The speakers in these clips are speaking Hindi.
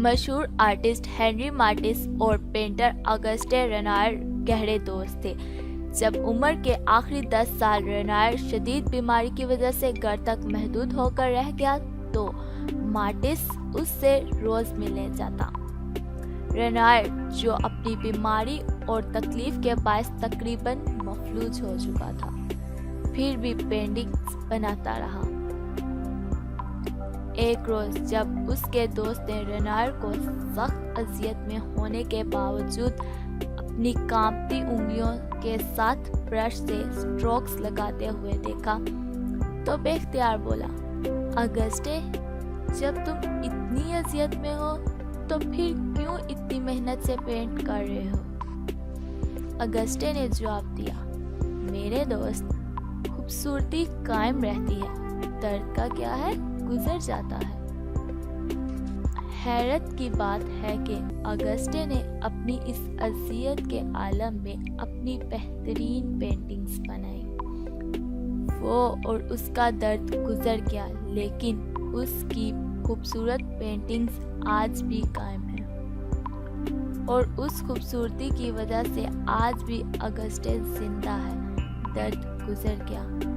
मशहूर आर्टिस्ट हेनरी माटिस और पेंटर ऑगस्टे रेनायर गहरे दोस्त थे। जब उम्र के आखिरी 10 साल रेनायर शदीद बीमारी की वजह से घर तक महदूद होकर रह गया तो माटिस उससे रोज मिलने जाता। रेनायर, जो अपनी बीमारी और तकलीफ के बायस तकरीबन मफलूज हो चुका था, फिर भी पेंटिंग्स बनाता रहा। एक रोज जब उसके दोस्त ने रेनायर को सख्त अजियत में होने के बावजूद अपनी कांपती उंगलियों के साथ ब्रश से स्ट्रोक्स लगाते हुए देखा तो बेख्तियार बोला, अगस्टे, जब तुम इतनी अजियत में हो तो फिर क्यों इतनी मेहनत से पेंट कर रहे हो? अगस्टे ने जवाब दिया, मेरे दोस्त, खूबसूरती कायम रहती है, दर्द का क्या है, गुजर जाता है। हैरत की बात है कि अगस्टे ने अपनी इस अजियत के आलम में अपनी बेहतरीन पेंटिंग्स बनाई। वो और उसका दर्द गुजर गया, लेकिन उसकी खूबसूरत पेंटिंग्स आज भी कायम है और उस खूबसूरती की वजह से आज भी अगस्टे जिंदा है। दर्द गुजर गया।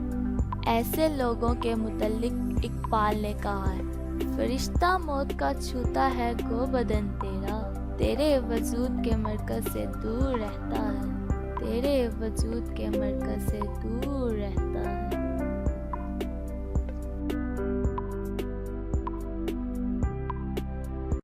ऐसे लोगों के मुतल्लिक इकबाल ने कहा है, फरिश्ता मौत का छूता है गो बदन तेरा, तेरे वजूद के मरकज से दूर रहता है, तेरे वजूद के मरकज से दूर रहता है।